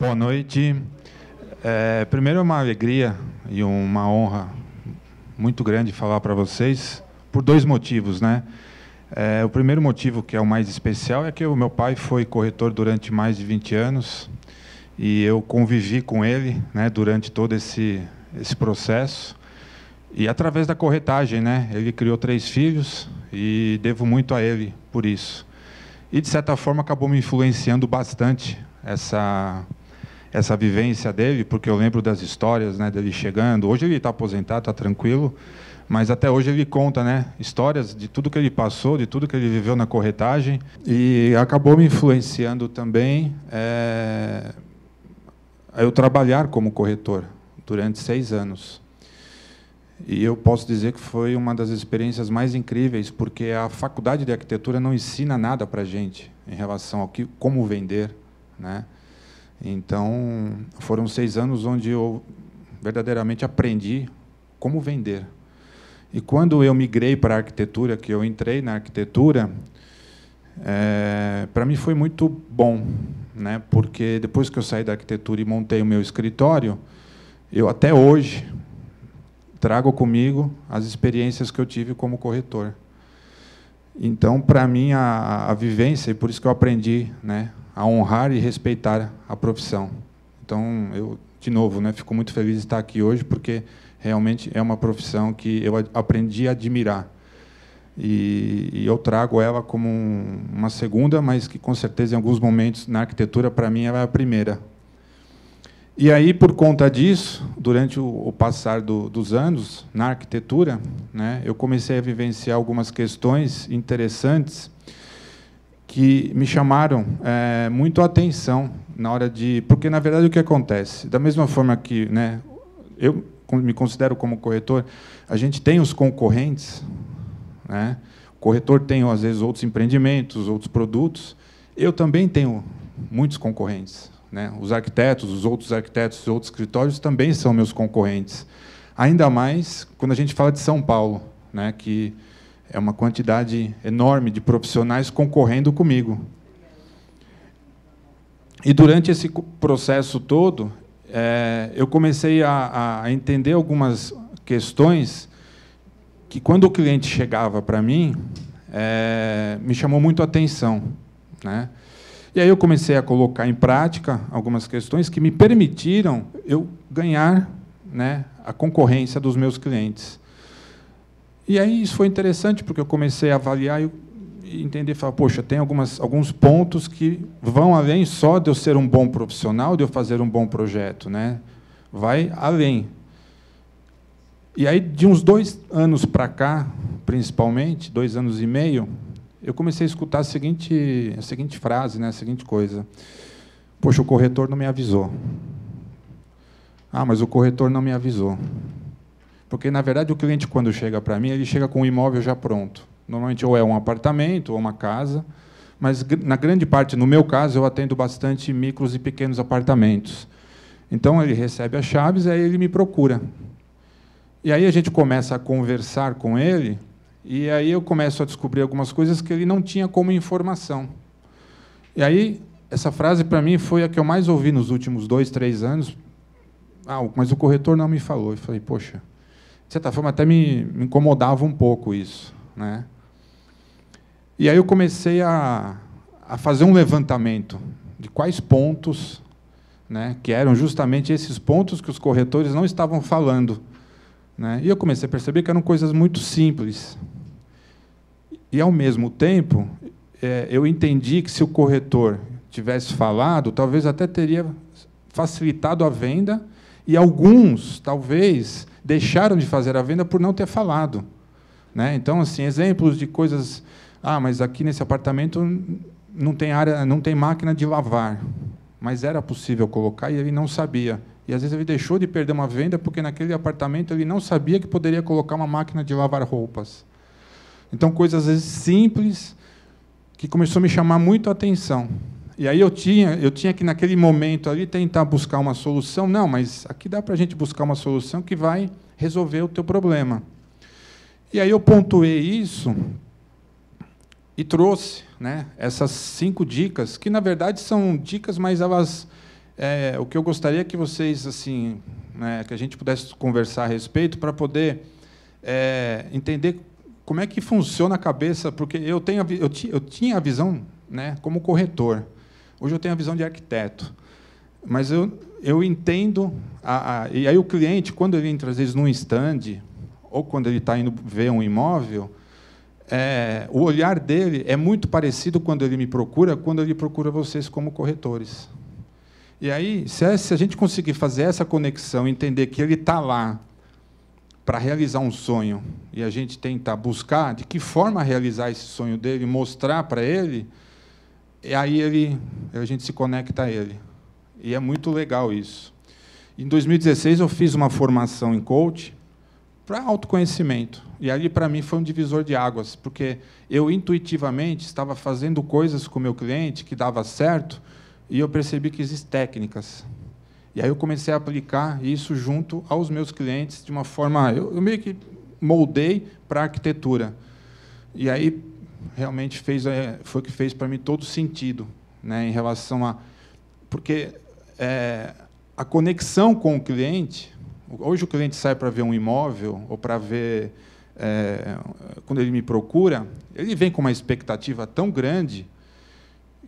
Boa noite. Primeiro, é uma alegria e uma honra muito grande falar para vocês, por dois motivos, né? O primeiro motivo, que é o mais especial, é que o meu pai foi corretor durante mais de 20 anos e eu convivi com ele, né, durante todo esse processo. E através da corretagem, né? Ele criou 3 filhos e devo muito a ele por isso. E, de certa forma, acabou me influenciando bastante essa vivência dele, porque eu lembro das histórias, né, dele chegando. Hoje ele está aposentado, está tranquilo, mas até hoje ele conta, né, histórias de tudo que ele passou, de tudo que ele viveu na corretagem, e acabou me influenciando também a eu trabalhar como corretor durante 6 anos. E eu posso dizer que foi uma das experiências mais incríveis, porque a faculdade de arquitetura não ensina nada para a gente em relação ao como vender, né? Então, foram 6 anos onde eu verdadeiramente aprendi como vender. E quando eu migrei para a arquitetura, que eu entrei na arquitetura, para mim foi muito bom, né? Porque depois que eu saí da arquitetura e montei o meu escritório, eu até hoje trago comigo as experiências que eu tive como corretor. Então, para mim, a vivência, e por isso que eu aprendi, né, a honrar e respeitar a profissão. Então, eu, de novo, né, fico muito feliz de estar aqui hoje, porque realmente é uma profissão que eu aprendi a admirar. E eu trago ela como uma segunda, mas que, com certeza, em alguns momentos, na arquitetura, para mim, ela é a primeira. E aí, por conta disso, durante o passar dos anos na arquitetura, né, eu comecei a vivenciar algumas questões interessantes que me chamaram muito a atenção na hora de... Porque, na verdade, o que acontece? Da mesma forma que, né, eu me considero como corretor, a gente tem os concorrentes, né? O corretor tem, às vezes, outros empreendimentos, outros produtos. Eu também tenho muitos concorrentes, né? Os arquitetos, os outros escritórios também são meus concorrentes. Ainda mais quando a gente fala de São Paulo, né? Que é uma quantidade enorme de profissionais concorrendo comigo. E, durante esse processo todo, eu comecei a entender algumas questões que, quando o cliente chegava para mim, me chamou muito a atenção, né? E aí eu comecei a colocar em prática algumas questões que me permitiram eu ganhar, né, a concorrência dos meus clientes. E aí isso foi interessante, porque eu comecei a avaliar e entender, falar, poxa, tem alguns pontos que vão além só de eu ser um bom profissional, de eu fazer um bom projeto, né? Vai além. E aí, de uns 2 anos para cá, principalmente, 2 anos e meio, eu comecei a escutar a seguinte frase, né, a seguinte coisa: poxa, o corretor não me avisou. Ah, mas o corretor não me avisou. Porque, na verdade, o cliente, quando chega para mim, ele chega com um imóvel já pronto. Normalmente, ou é um apartamento, ou uma casa, mas, na grande parte, no meu caso, eu atendo bastante micros e pequenos apartamentos. Então, ele recebe as chaves, aí ele me procura. E aí a gente começa a conversar com ele, e aí eu começo a descobrir algumas coisas que ele não tinha como informação. E aí, essa frase, para mim, foi a que eu mais ouvi nos últimos 2, 3 anos. Ah, mas o corretor não me falou. Eu falei, poxa, de certa forma, até me incomodava um pouco isso, né? E aí eu comecei a fazer um levantamento de quais pontos, né, que eram justamente esses pontos que os corretores não estavam falando, né? E eu comecei a perceber que eram coisas muito simples. E, ao mesmo tempo, eu entendi que, se o corretor tivesse falado, talvez até teria facilitado a venda, e alguns, talvez, deixaram de fazer a venda por não ter falado, né? Então, assim, exemplos de coisas... Ah, mas aqui nesse apartamento não tem máquina de lavar, mas era possível colocar e ele não sabia. E, às vezes, ele deixou de perder uma venda porque, naquele apartamento, ele não sabia que poderia colocar uma máquina de lavar roupas. Então, coisas, às vezes, simples, que começou a me chamar muito a atenção. E aí eu tinha que, naquele momento ali, tentar buscar uma solução. Não, mas aqui dá para a gente buscar uma solução que vai resolver o teu problema. E aí eu pontuei isso e trouxe, né, essas 5 dicas, que, na verdade, são dicas, mas elas o que eu gostaria é que vocês, assim, né, que a gente pudesse conversar a respeito para poder entender como é que funciona a cabeça, porque eu tinha a visão, né, como corretor. Hoje eu tenho a visão de arquiteto. Mas eu entendo... e aí o cliente, quando ele entra, às vezes, num stand, ou quando ele está indo ver um imóvel, o olhar dele é muito parecido quando ele me procura, quando ele procura vocês como corretores. E aí, se a gente conseguir fazer essa conexão, entender que ele está lá para realizar um sonho, e a gente tentar buscar de que forma realizar esse sonho dele, mostrar para ele, e aí a gente se conecta a ele. E é muito legal isso. Em 2016, eu fiz uma formação em coach para autoconhecimento. E ali, para mim, foi um divisor de águas, porque eu, intuitivamente, estava fazendo coisas com o meu cliente que dava certo, e eu percebi que existem técnicas. E aí eu comecei a aplicar isso junto aos meus clientes de uma forma... Eu meio que moldei para a arquitetura. E aí, realmente, foi o que fez para mim todo sentido, né, em relação a... Porque a conexão com o cliente... Hoje o cliente sai para ver um imóvel, ou para ver... quando ele me procura, ele vem com uma expectativa tão grande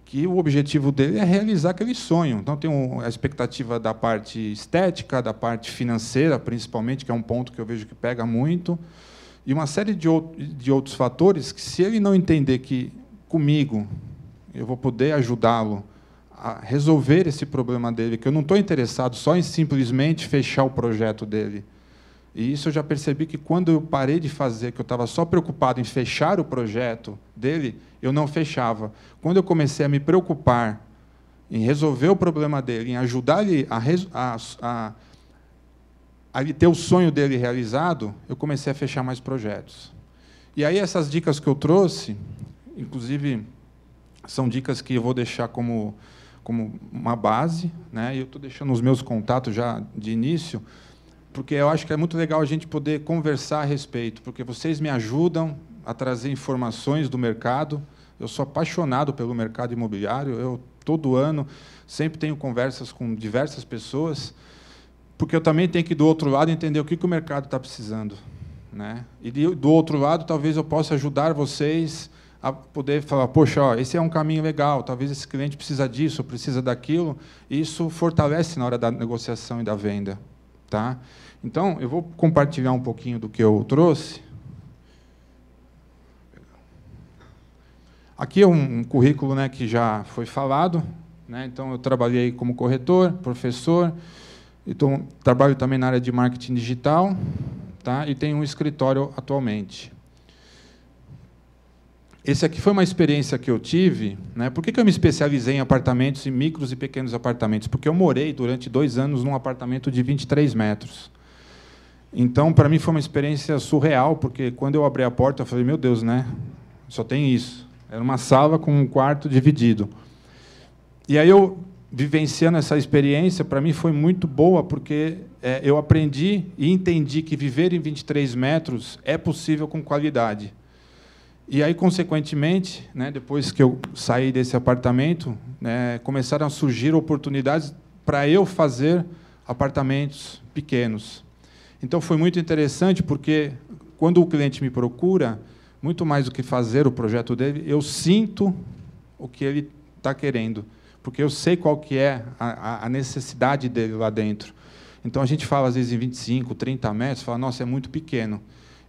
que o objetivo dele é realizar aquele sonho. Então, tem a expectativa da parte estética, da parte financeira, principalmente, que é um ponto que eu vejo que pega muito, e uma série de outros fatores que, se ele não entender que, comigo, eu vou poder ajudá-lo a resolver esse problema dele, que eu não estou interessado só em simplesmente fechar o projeto dele. E isso eu já percebi que, quando eu parei de fazer, que eu estava só preocupado em fechar o projeto dele, eu não fechava. Quando eu comecei a me preocupar em resolver o problema dele, em ajudar ele a ele ter o sonho dele realizado, eu comecei a fechar mais projetos. E aí, essas dicas que eu trouxe, inclusive, são dicas que eu vou deixar como uma base, né? E eu estou deixando os meus contatos já de início, porque eu acho que é muito legal a gente poder conversar a respeito, porque vocês me ajudam a trazer informações do mercado. Eu sou apaixonado pelo mercado imobiliário. Eu, todo ano, sempre tenho conversas com diversas pessoas, porque eu também tenho que, do outro lado, entender o que o mercado está precisando, né? E, do outro lado, talvez eu possa ajudar vocês a poder falar, poxa, ó, esse é um caminho legal, talvez esse cliente precisa disso, precisa daquilo, e isso fortalece na hora da negociação e da venda. Tá? Então, eu vou compartilhar um pouquinho do que eu trouxe. Aqui é um currículo, né, que já foi falado, né? Então, eu trabalhei como corretor, professor, então, trabalho também na área de marketing digital, tá? E tenho um escritório atualmente. Esse aqui foi uma experiência que eu tive, né? Por que eu me especializei em apartamentos, em micros e pequenos apartamentos? Porque eu morei durante 2 anos num apartamento de 23 metros. Então, para mim, foi uma experiência surreal, porque, quando eu abri a porta, eu falei, meu Deus, né? Só tem isso. Era uma sala com um quarto dividido. E aí, eu, vivenciando essa experiência, para mim foi muito boa, porque eu aprendi e entendi que viver em 23 metros é possível com qualidade. E aí, consequentemente, né, depois que eu saí desse apartamento, né, começaram a surgir oportunidades para eu fazer apartamentos pequenos. Então, foi muito interessante, porque, quando o cliente me procura, muito mais do que fazer o projeto dele, eu sinto o que ele está querendo, porque eu sei qual que é a necessidade dele lá dentro. Então, a gente fala, às vezes, em 25, 30 metros, fala, nossa, é muito pequeno.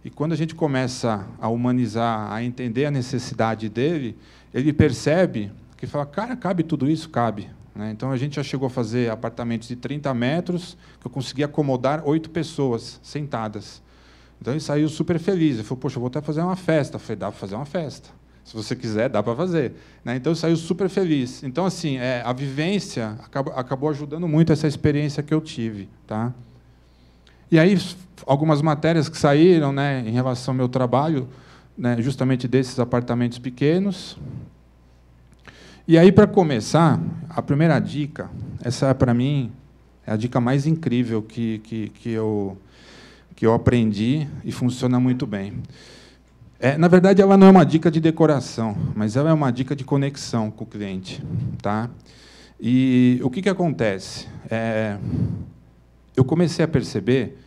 E, quando a gente começa a humanizar, a entender a necessidade dele, ele percebe que fala, cara, cabe tudo isso? Cabe. Né? Então, a gente já chegou a fazer apartamentos de 30 metros, que eu conseguia acomodar 8 pessoas sentadas. Então, ele saiu super feliz. Ele falou, poxa, eu vou até fazer uma festa. Eu falei, dá para fazer uma festa. Se você quiser, dá para fazer. Né? Então, ele saiu super feliz. Então, assim, a vivência acabou ajudando muito essa experiência que eu tive. Tá? E aí, algumas matérias que saíram, né, em relação ao meu trabalho, né, justamente desses apartamentos pequenos. E aí, para começar, a primeira dica, essa, para mim, é a dica mais incrível que eu aprendi e funciona muito bem. Na verdade, ela não é uma dica de decoração, mas ela é uma dica de conexão com o cliente. Tá? E o que acontece? Eu comecei a perceber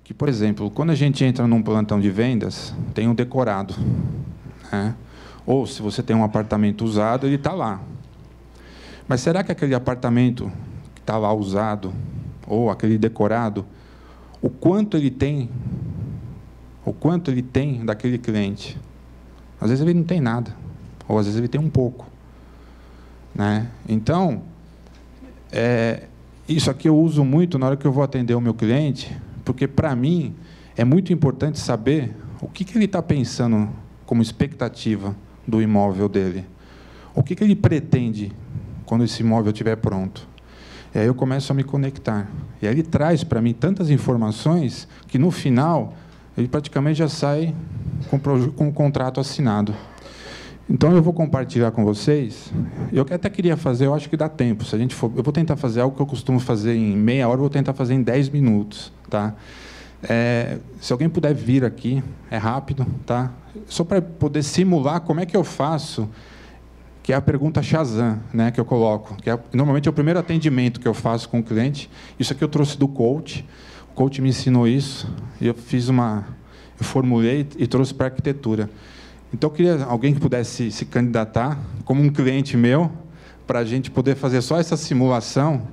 que, por exemplo, quando a gente entra num plantão de vendas, tem um decorado, né? Ou, se você tem um apartamento usado, ele está lá. Mas será que aquele apartamento que está lá usado, ou aquele decorado, o quanto ele tem daquele cliente? Às vezes ele não tem nada, ou às vezes ele tem um pouco, né? Então, isso aqui eu uso muito na hora que eu vou atender o meu cliente, porque, para mim, é muito importante saber o que ele está pensando como expectativa do imóvel dele. O que ele pretende quando esse imóvel estiver pronto. E aí eu começo a me conectar. E aí ele traz para mim tantas informações que, no final, ele praticamente já sai com o contrato assinado. Então, eu vou compartilhar com vocês. Eu até queria fazer, eu acho que dá tempo. Se a gente for, eu vou tentar fazer algo que eu costumo fazer em meia hora, eu vou tentar fazer em 10 minutos. Tá? Se alguém puder vir aqui, é rápido, tá? Só para poder simular como é que eu faço, que é a pergunta Shazam, né, que eu coloco. Que normalmente é o primeiro atendimento que eu faço com o cliente. Isso aqui eu trouxe do coach. O coach me ensinou isso. E eu formulei e trouxe para a arquitetura. Então, eu queria alguém que pudesse se candidatar como um cliente meu, para a gente poder fazer só essa simulação.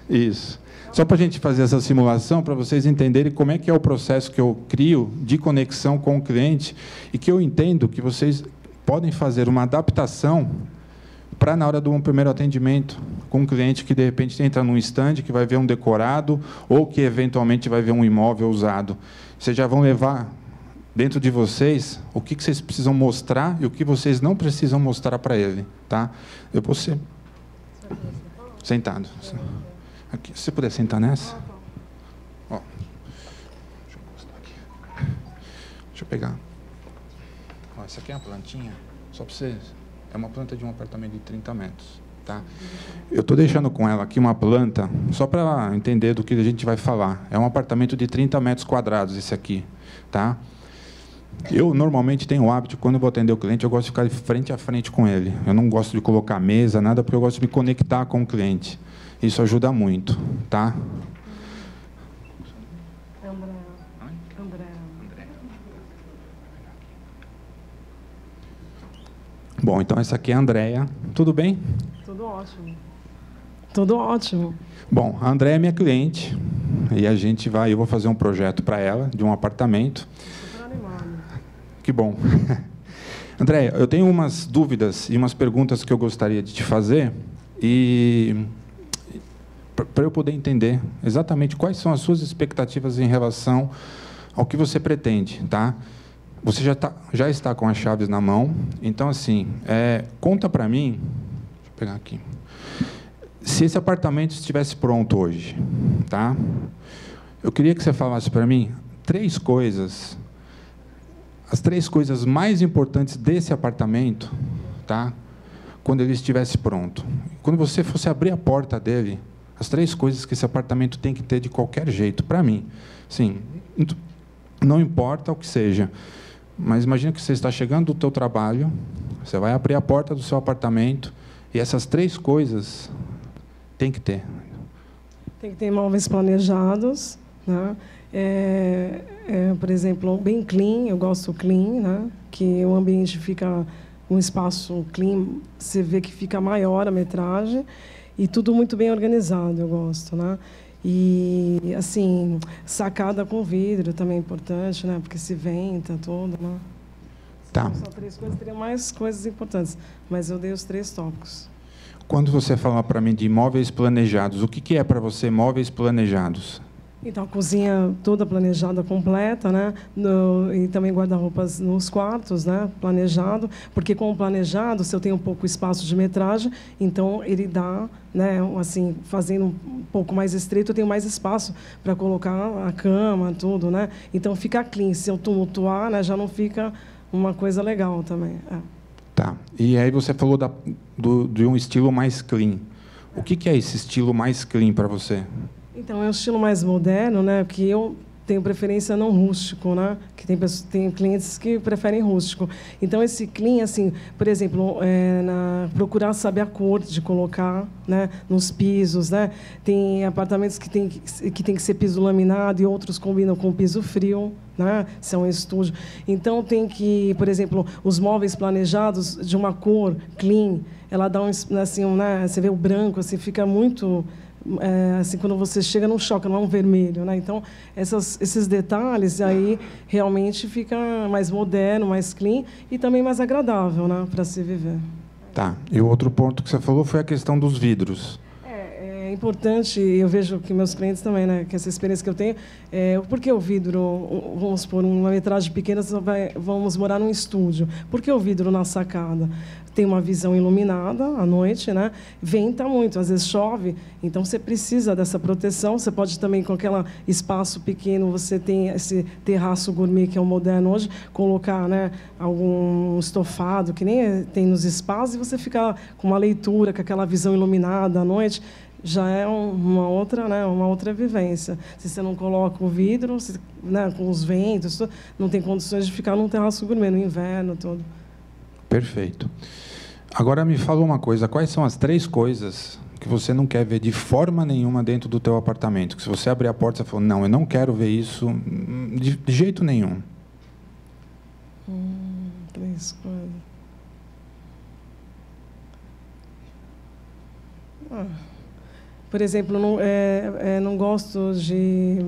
Isso. Só para a gente fazer essa simulação, para vocês entenderem como é que é o processo que eu crio de conexão com o cliente, e que eu entendo que vocês podem fazer uma adaptação para, na hora do primeiro atendimento, com um cliente que, de repente, entra num stand, que vai ver um decorado, ou que, eventualmente, vai ver um imóvel usado. Vocês já vão levar dentro de vocês o que vocês precisam mostrar e o que vocês não precisam mostrar para ele. Tá? Eu vou ser sentado. Aqui, se você puder sentar nessa. Ó. Deixa eu mostrar aqui. Deixa eu pegar. Ó, essa aqui é uma plantinha, só para vocês. É uma planta de um apartamento de 30 metros. Tá? Eu estou deixando com ela aqui uma planta, só para entender do que a gente vai falar. É um apartamento de 30 metros quadrados, esse aqui. Tá? Eu, normalmente, tenho o hábito, quando eu vou atender o cliente, eu gosto de ficar de frente a frente com ele. Eu não gosto de colocar mesa, nada, porque eu gosto de me conectar com o cliente. Isso ajuda muito, tá? André. Bom, então essa aqui é a Andréia. Tudo bem? Tudo ótimo. Tudo ótimo. Bom, a Andréia é minha cliente. E eu vou fazer um projeto para ela, de um apartamento. Super animado. Que bom. Andréia, eu tenho umas dúvidas e umas perguntas que eu gostaria de te fazer. E para eu poder entender exatamente quais são as suas expectativas em relação ao que você pretende, tá? Você já está com as chaves na mão, então, assim, conta para mim, deixa eu pegar aqui, se esse apartamento estivesse pronto hoje, tá? Eu queria que você falasse para mim as 3 coisas mais importantes desse apartamento, tá? Quando ele estivesse pronto. Quando você fosse abrir a porta dele, as 3 coisas que esse apartamento tem que ter de qualquer jeito, para mim. Sim, não importa o que seja, mas imagina que você está chegando do teu trabalho, você vai abrir a porta do seu apartamento, e essas 3 coisas tem que ter. Tem que ter imóveis planejados, né? Por exemplo, bem clean, eu gosto clean, né? Que o ambiente fica, um espaço clean, você vê que fica maior a metragem, e tudo muito bem organizado, eu gosto, né? E, assim, sacada com vidro também é importante, né? Porque se venta tudo, né? Tá. Só 3 coisas, teria mais coisas importantes, mas eu dei os 3 tópicos. Quando você fala para mim de imóveis planejados, o que é para você imóveis planejados? Então, a cozinha toda planejada, completa, né? E também guarda-roupas nos quartos, né? Planejado, porque com o planejado, se eu tenho um pouco espaço de metragem, então ele dá, né? Assim, fazendo um pouco mais estreito, eu tenho mais espaço para colocar a cama, tudo, né? Então fica clean. Se eu tumultuar, né? Já não fica uma coisa legal também. Tá. E aí você falou de um estilo mais clean. O que é esse estilo mais clean para você? Então, é um estilo mais moderno, né? Porque eu tenho preferência não rústico, né? Que tem clientes que preferem rústico. Então, esse clean, assim, por exemplo, procurar saber a cor de colocar, né, nos pisos, né? Tem apartamentos que tem que ser piso laminado e outros combinam com piso frio, né? Se é um estúdio. Então, tem que, por exemplo, os móveis planejados de uma cor clean, ela dá assim, né? Você vê o branco, assim, fica muito... assim, quando você chega, não choca, não é um vermelho, né? Então, esses detalhes aí realmente fica mais moderno, mais clean e também mais agradável, né, para se viver. Tá. E o outro ponto que você falou foi a questão dos vidros. É importante, eu vejo que meus clientes também, né, que essa experiência que eu tenho, por que o vidro, vamos supor, uma metragem pequena, vamos morar num estúdio, por que o vidro na sacada? Tem uma visão iluminada à noite, né? Venta muito, às vezes chove, então você precisa dessa proteção. Você pode também, com aquele espaço pequeno, você tem esse terraço gourmet, que é o moderno hoje, colocar, né, algum estofado, que nem tem nos espaços, e você ficar com uma leitura, com aquela visão iluminada à noite, já é uma outra vivência. Se você não coloca o vidro, né, com os ventos, não tem condições de ficar num terraço gourmet no inverno todo. Perfeito. Agora me fala uma coisa, quais são as 3 coisas que você não quer ver de forma nenhuma dentro do teu apartamento? Que se você abrir a porta, você fala, não, eu não quero ver isso de jeito nenhum. 3 coisas. Por exemplo, não gosto de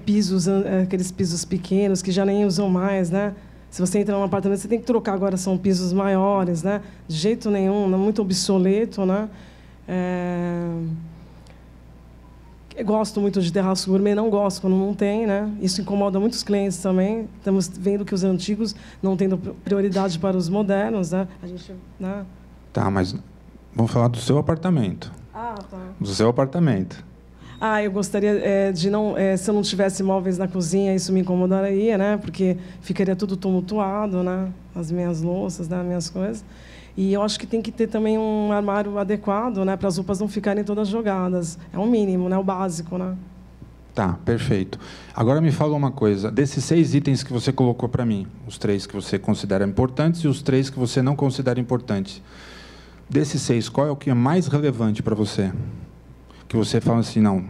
pisos, aqueles pisos pequenos que já nem usam mais, né? Se você entra num apartamento, você tem que trocar. Agora são pisos maiores, né? De jeito nenhum, muito obsoleto, né? Eu gosto muito de terraço gourmet, não gosto quando não tem, né? Isso incomoda muitos clientes também. Estamos vendo que os antigos não tendo prioridade para os modernos, né? A gente, né? Tá, mas vamos falar do seu apartamento. Ah, tá. Do seu apartamento. Eu gostaria de não... se eu não tivesse móveis na cozinha, isso me incomodaria, né? Porque ficaria tudo tumultuado, né? As minhas louças, né? As minhas coisas. E eu acho que tem que ter também um armário adequado, né? Para as roupas não ficarem todas jogadas. É o mínimo, né? O básico, né? Tá, perfeito. Agora me fala uma coisa. Desses 6 itens que você colocou para mim, os 3 que você considera importantes e os 3 que você não considera importantes, desses 6, qual é o que é mais relevante para você? Que você fala assim, não,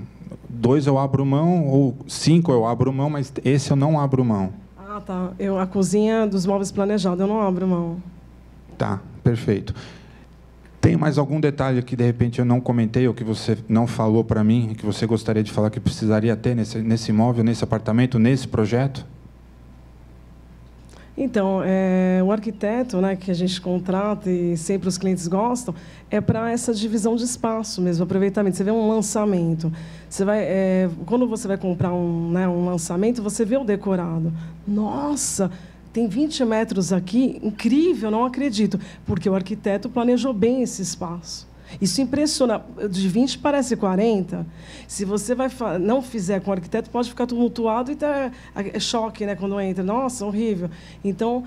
2 eu abro mão, ou 5 eu abro mão, mas esse eu não abro mão. Ah, tá. A cozinha dos móveis planejados, eu não abro mão. Tá, perfeito. Tem mais algum detalhe que, de repente, eu não comentei, ou que você não falou para mim, que você gostaria de falar que precisaria ter nesse imóvel, nesse apartamento, nesse projeto? Então, o arquiteto, né, que a gente contrata e sempre os clientes gostam, é para essa divisão de espaço mesmo, aproveitamento. Você vê um lançamento, quando você vai comprar um lançamento, você vê o decorado. Nossa, tem 20 metros aqui, incrível, não acredito, porque o arquiteto planejou bem esse espaço. Isso impressiona. De 20 parece 40. Se você não fizer com o arquiteto, pode ficar tumultuado e é choque, né, quando entra. Nossa, horrível. Então,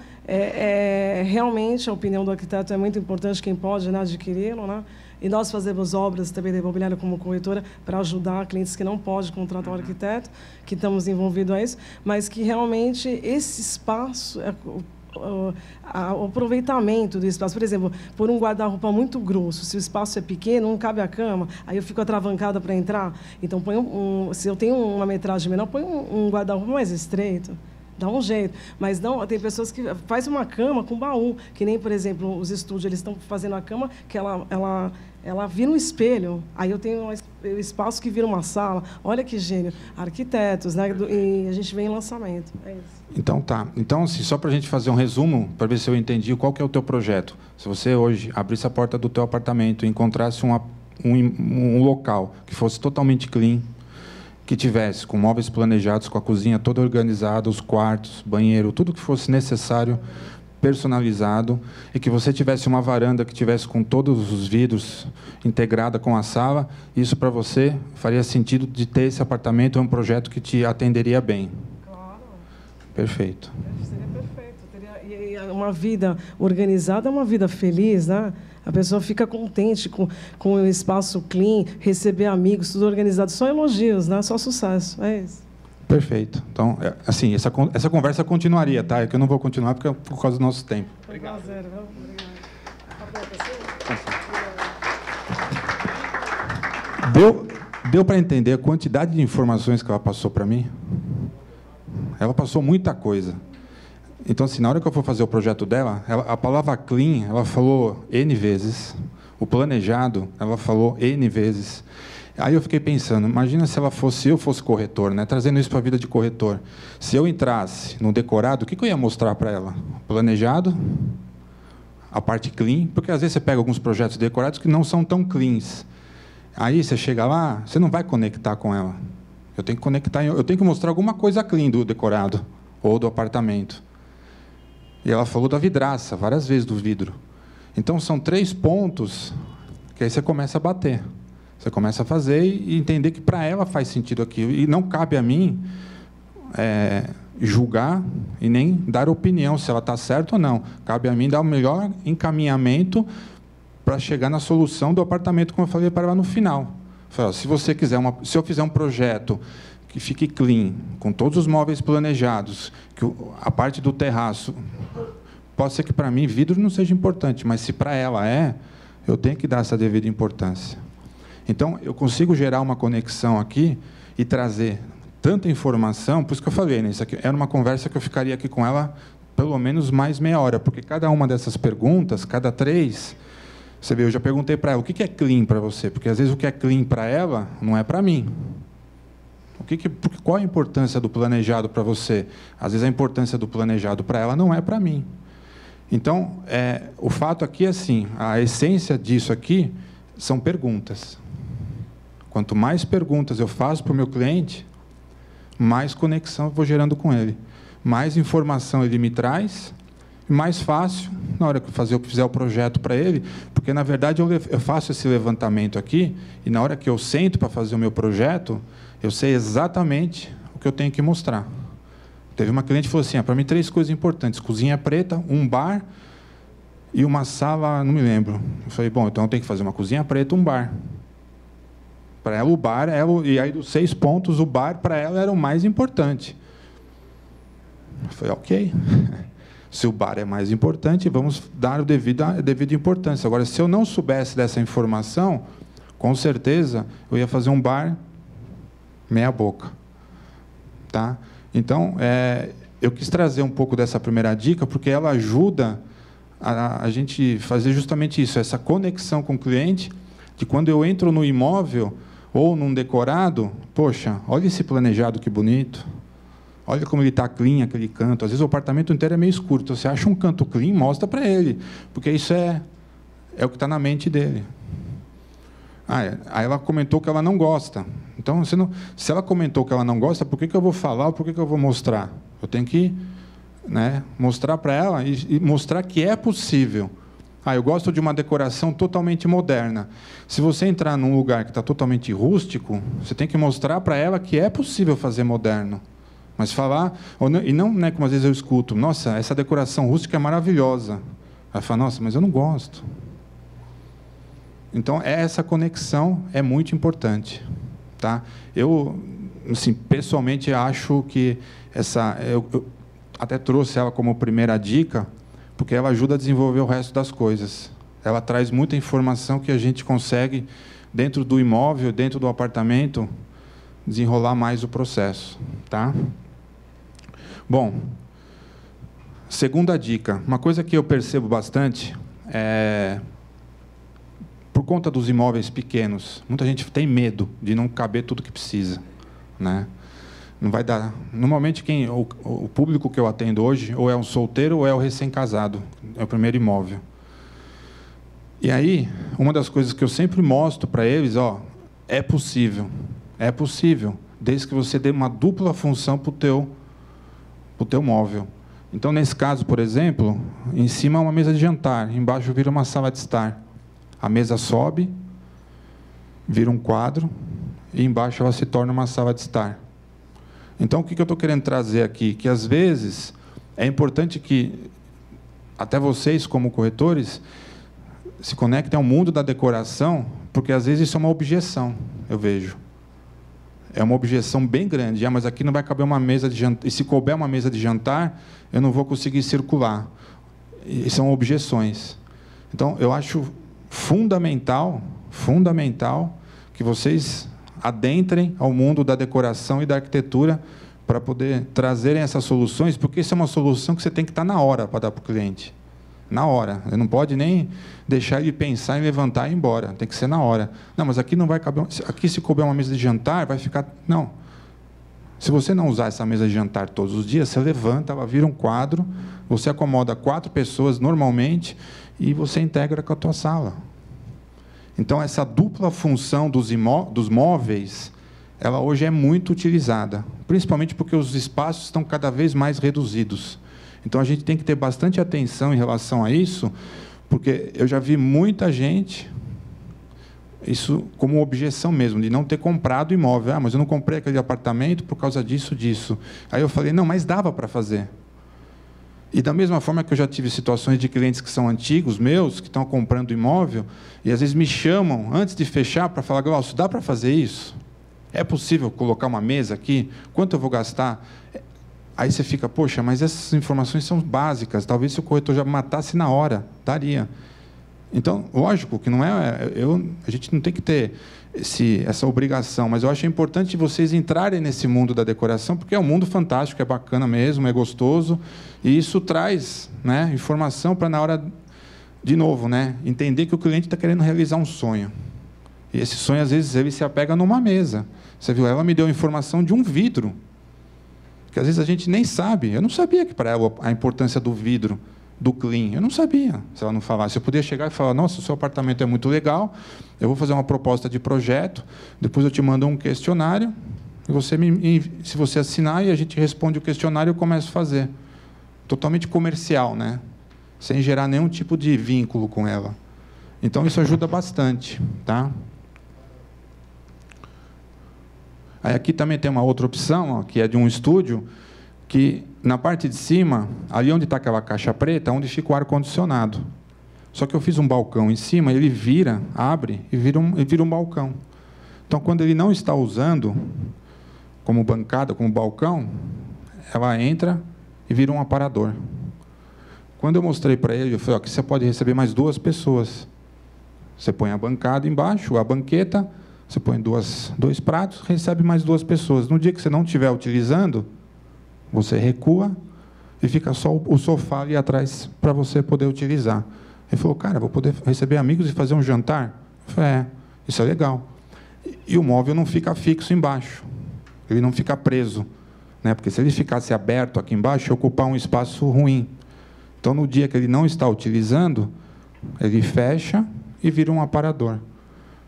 realmente, a opinião do arquiteto é muito importante, quem pode, né, adquiri-lo. Né? E nós fazemos obras também da imobiliária como corretora para ajudar clientes que não podem contratar um arquiteto, que estamos envolvidos a isso, mas que realmente esse espaço... o aproveitamento do espaço. Por exemplo, por um guarda-roupa muito grosso, se o espaço é pequeno, não cabe a cama, aí eu fico atravancada para entrar. Então, se eu tenho uma metragem menor, põe um guarda-roupa mais estreito. Dá um jeito. Mas não, tem pessoas que fazem uma cama com baú, que nem, por exemplo, os estúdios, eles estão fazendo a cama que ela vira um espelho. Aí eu tenho um espaço que vira uma sala. Olha que gênio. Arquitetos, né? E a gente vem em lançamento. É isso. Então, tá. Então, assim, só para a gente fazer um resumo, para ver se eu entendi qual que é o teu projeto. Se você hoje abrisse a porta do teu apartamento e encontrasse um local que fosse totalmente clean, que tivesse com móveis planejados, com a cozinha toda organizada, os quartos, banheiro, tudo que fosse necessário, personalizado, e que você tivesse uma varanda que tivesse com todos os vidros integrada com a sala, isso para você faria sentido de ter esse apartamento, é um projeto que te atenderia bem. Claro. Perfeito. Seria perfeito. E uma vida organizada é uma vida feliz, né? A pessoa fica contente com o espaço clean, receber amigos, tudo organizado. Só elogios, né? Só sucesso. É isso. Perfeito. Então, assim, essa conversa continuaria, tá? É que eu não vou continuar porque é por causa do nosso tempo. Obrigado. Deu para entender a quantidade de informações que ela passou para mim? Ela passou muita coisa. Então, assim, na hora que eu for fazer o projeto dela, a palavra clean, ela falou N vezes. O planejado, ela falou N vezes. Aí eu fiquei pensando, imagina se eu fosse corretor, né? Trazendo isso para a vida de corretor. Se eu entrasse no decorado, o que eu ia mostrar para ela? Planejado, a parte clean, porque às vezes você pega alguns projetos decorados que não são tão cleans. Aí você chega lá, você não vai conectar com ela. Eu tenho que conectar, eu tenho que mostrar alguma coisa clean do decorado ou do apartamento. E ela falou da vidraça, várias vezes do vidro. Então, são 3 pontos que aí você começa a bater. Você começa a fazer e entender que para ela faz sentido aquilo. E não cabe a mim julgar e nem dar opinião se ela está certa ou não. Cabe a mim dar o melhor encaminhamento para chegar na solução do apartamento, como eu falei para ela no final. Falei, se você quiser se eu fizer um projeto que fique clean, com todos os móveis planejados, que a parte do terraço, pode ser que para mim vidro não seja importante, mas se para ela eu tenho que dar essa devida importância. Então, eu consigo gerar uma conexão aqui e trazer tanta informação, por isso que eu falei, né, isso aqui era uma conversa que eu ficaria aqui com ela pelo menos mais meia hora, porque cada uma dessas perguntas, cada 3, você vê, eu já perguntei para ela, o que é clean para você? Porque às vezes o que é clean para ela não é para mim. Qual a importância do planejado para você? Às vezes a importância do planejado para ela não é para mim. Então, o fato aqui é assim, a essência disso aqui são perguntas. Quanto mais perguntas eu faço para o meu cliente, mais conexão eu vou gerando com ele. Mais informação ele me traz, mais fácil, na hora que eu fizer o projeto para ele, porque, na verdade, eu faço esse levantamento aqui, e na hora que eu sento para fazer o meu projeto, eu sei exatamente o que eu tenho que mostrar. Teve uma cliente que falou assim, para mim 3 coisas importantes, cozinha preta, um bar e uma sala, não me lembro. Eu falei, bom, então eu tenho que fazer uma cozinha preta, um bar. Para ela, o bar, e aí dos 6 pontos, o bar para ela era o mais importante. Eu falei, ok. Se o bar é mais importante, vamos dar a devida importância. Agora, se eu não soubesse dessa informação, com certeza eu ia fazer um bar meia boca. Tá? Então, eu quis trazer um pouco dessa primeira dica, porque ela ajuda a gente fazer justamente isso, essa conexão com o cliente, de quando eu entro no imóvel ou num decorado, poxa, olha esse planejado que bonito, olha como ele está clean, aquele canto. Às vezes o apartamento inteiro é meio escuro, então você acha um canto clean, mostra para ele, porque isso é o que está na mente dele. Aí ela comentou que ela não gosta. Então, se ela comentou que ela não gosta, por que eu vou falar ou por que eu vou mostrar? Eu tenho que mostrar para ela e mostrar que é possível. Eu gosto de uma decoração totalmente moderna. Se você entrar num lugar que está totalmente rústico, você tem que mostrar para ela que é possível fazer moderno. Mas falar... E não, né, como às vezes eu escuto, nossa, essa decoração rústica é maravilhosa. Ela fala, nossa, mas eu não gosto. Então, essa conexão é muito importante. Tá? Eu, assim, pessoalmente, acho que eu até trouxe ela como primeira dica, porque ela ajuda a desenvolver o resto das coisas. Ela traz muita informação que a gente consegue, dentro do imóvel, dentro do apartamento, desenrolar mais o processo. Tá? Bom, segunda dica. Uma coisa que eu percebo bastante por conta dos imóveis pequenos, muita gente tem medo de não caber tudo que precisa, né? Não vai dar. Normalmente o público que eu atendo hoje ou é um solteiro ou é o recém-casado, é o primeiro imóvel. E aí, uma das coisas que eu sempre mostro para eles, é possível, desde que você dê uma dupla função para o teu móvel. Então, nesse caso, por exemplo, em cima é uma mesa de jantar, embaixo vira uma sala de estar. A mesa sobe, vira um quadro, e embaixo ela se torna uma sala de estar. Então, o que eu estou querendo trazer aqui? Que, às vezes, é importante que, até vocês, como corretores, se conectem ao mundo da decoração, porque às vezes isso é uma objeção, eu vejo. É uma objeção bem grande. Mas aqui não vai caber uma mesa de jantar. E se couber uma mesa de jantar, eu não vou conseguir circular. E são objeções. Então, eu acho fundamental que vocês adentrem ao mundo da decoração e da arquitetura para poder trazerem essas soluções, porque isso é uma solução que você tem que estar na hora para dar para o cliente. Na hora. Ele não pode nem deixar ele pensar em levantar e ir embora. Tem que ser na hora. Não, mas aqui não vai caber. Aqui, se couber uma mesa de jantar, vai ficar. Não. Se você não usar essa mesa de jantar todos os dias, você levanta, ela vira um quadro, você acomoda 4 pessoas normalmente e você integra com a tua sala. Então, essa dupla função dos móveis, ela hoje é muito utilizada, principalmente porque os espaços estão cada vez mais reduzidos. Então, a gente tem que ter bastante atenção em relação a isso, porque eu já vi muita gente, isso como objeção mesmo, de não ter comprado imóvel. Mas eu não comprei aquele apartamento por causa disso. Aí eu falei, não, mas dava para fazer. E da mesma forma que eu já tive situações de clientes que são antigos meus, que estão comprando imóvel, e às vezes me chamam, antes de fechar, para falar, Glaucio, dá para fazer isso? É possível colocar uma mesa aqui? Quanto eu vou gastar? Aí você fica, poxa, mas essas informações são básicas, talvez se o corretor já matasse na hora, daria. Então, lógico que não é... a gente não tem que ter essa obrigação, mas eu acho importante vocês entrarem nesse mundo da decoração, porque é um mundo fantástico, é bacana mesmo, é gostoso, e isso traz, né, informação para, na hora, de novo, né, entender que o cliente está querendo realizar um sonho. E esse sonho, às vezes, ele se apega numa mesa. Você viu, ela me deu informação de um vidro, que às vezes a gente nem sabe. Eu não sabia que para ela a importância do vidro, do clean, eu não sabia, se ela não falasse. Eu podia chegar e falar, nossa, o seu apartamento é muito legal, eu vou fazer uma proposta de projeto, depois eu te mando um questionário, e você se você assinar, e a gente responde o questionário, eu começo a fazer. Totalmente comercial, né? Sem gerar nenhum tipo de vínculo com ela. Então, isso ajuda bastante, tá? Aí aqui também tem uma outra opção, ó, que é de um estúdio, que na parte de cima, ali onde está aquela caixa preta, é onde fica o ar-condicionado. Só que eu fiz um balcão em cima, ele vira, abre e vira um balcão. Então, quando ele não está usando como bancada, como balcão, ela entra e vira um aparador. Quando eu mostrei para ele, eu falei, aqui você pode receber mais 2 pessoas. Você põe a bancada embaixo, a banqueta, você põe 2 pratos, recebe mais 2 pessoas. No dia que você não estiver utilizando, você recua e fica só o sofá ali atrás para você poder utilizar. Ele falou, cara, vou poder receber amigos e fazer um jantar? Eu falei, isso é legal. E o móvel não fica fixo embaixo. Ele não fica preso, né? Porque se ele ficasse aberto aqui embaixo, ia ocupar um espaço ruim. Então, no dia que ele não está utilizando, ele fecha e vira um aparador.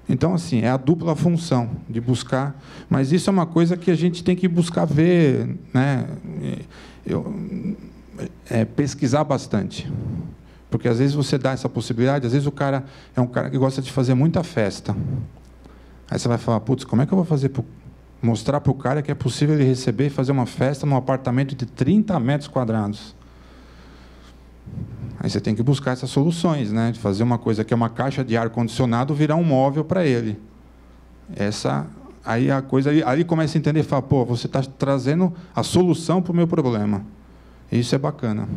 Então, assim, é a dupla função de buscar, mas isso é uma coisa que a gente tem que buscar ver, né? Pesquisar bastante. Porque, às vezes, você dá essa possibilidade, às vezes o cara é um cara que gosta de fazer muita festa. Aí você vai falar, putz, como é que eu vou fazer para mostrar para o cara que é possível ele receber e fazer uma festa num apartamento de 30 metros quadrados? Aí você tem que buscar essas soluções, né? De fazer uma coisa que é uma caixa de ar-condicionado virar um móvel para ele. Aí a coisa aí começa a entender e fala, pô, você está trazendo a solução para o meu problema. Isso é bacana.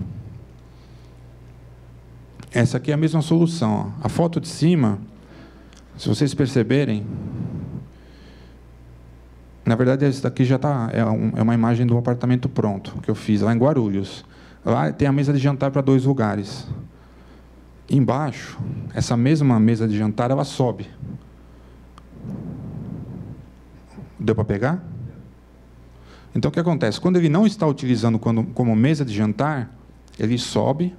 Essa aqui é a mesma solução. Ó. A foto de cima, se vocês perceberem, na verdade, esse daqui já é uma imagem do apartamento pronto, que eu fiz lá em Guarulhos. Lá tem a mesa de jantar para 2 lugares. Embaixo, essa mesma mesa de jantar, ela sobe. Deu para pegar? Então, o que acontece? Quando ele não está utilizando como mesa de jantar, ele sobe,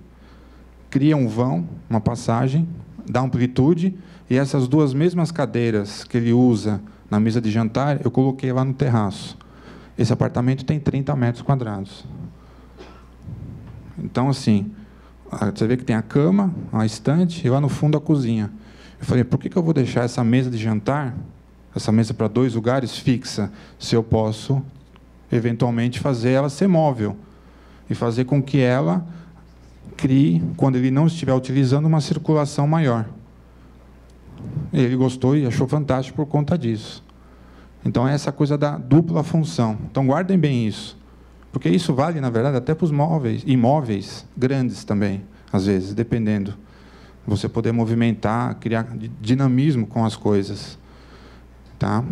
cria um vão, uma passagem, dá amplitude, e essas 2 mesmas cadeiras que ele usa na mesa de jantar, eu coloquei lá no terraço. Esse apartamento tem 30 metros quadrados. Então, assim, você vê que tem a cama, a estante, e lá no fundo a cozinha. Eu falei, por que eu vou deixar essa mesa de jantar, essa mesa para 2 lugares, fixa, se eu posso, eventualmente, fazer ela ser móvel, e fazer com que ela crie, quando ele não estiver utilizando, uma circulação maior. E ele gostou e achou fantástico por conta disso. Então, é essa coisa da dupla função. Então, guardem bem isso. Porque isso vale, na verdade, até para os imóveis grandes também, às vezes, dependendo. Você poder movimentar, criar dinamismo com as coisas. Tá?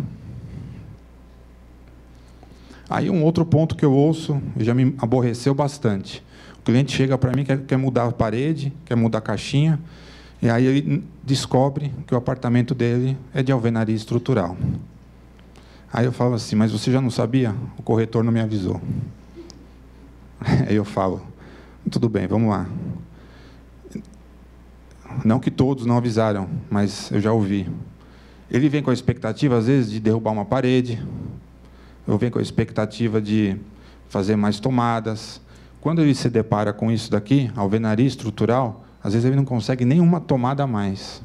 Aí, um outro ponto que eu ouço, já me aborreceu bastante. O cliente chega para mim, quer mudar a parede, quer mudar a caixinha, e aí ele descobre que o apartamento dele é de alvenaria estrutural. Aí eu falo assim, mas você já não sabia? O corretor não me avisou. Aí eu falo, tudo bem, vamos lá. Não que todos não avisaram, mas eu já ouvi. Ele vem com a expectativa, às vezes, de derrubar uma parede. Eu venho com a expectativa de fazer mais tomadas. Quando ele se depara com isso daqui, alvenaria estrutural, às vezes ele não consegue nenhuma tomada a mais.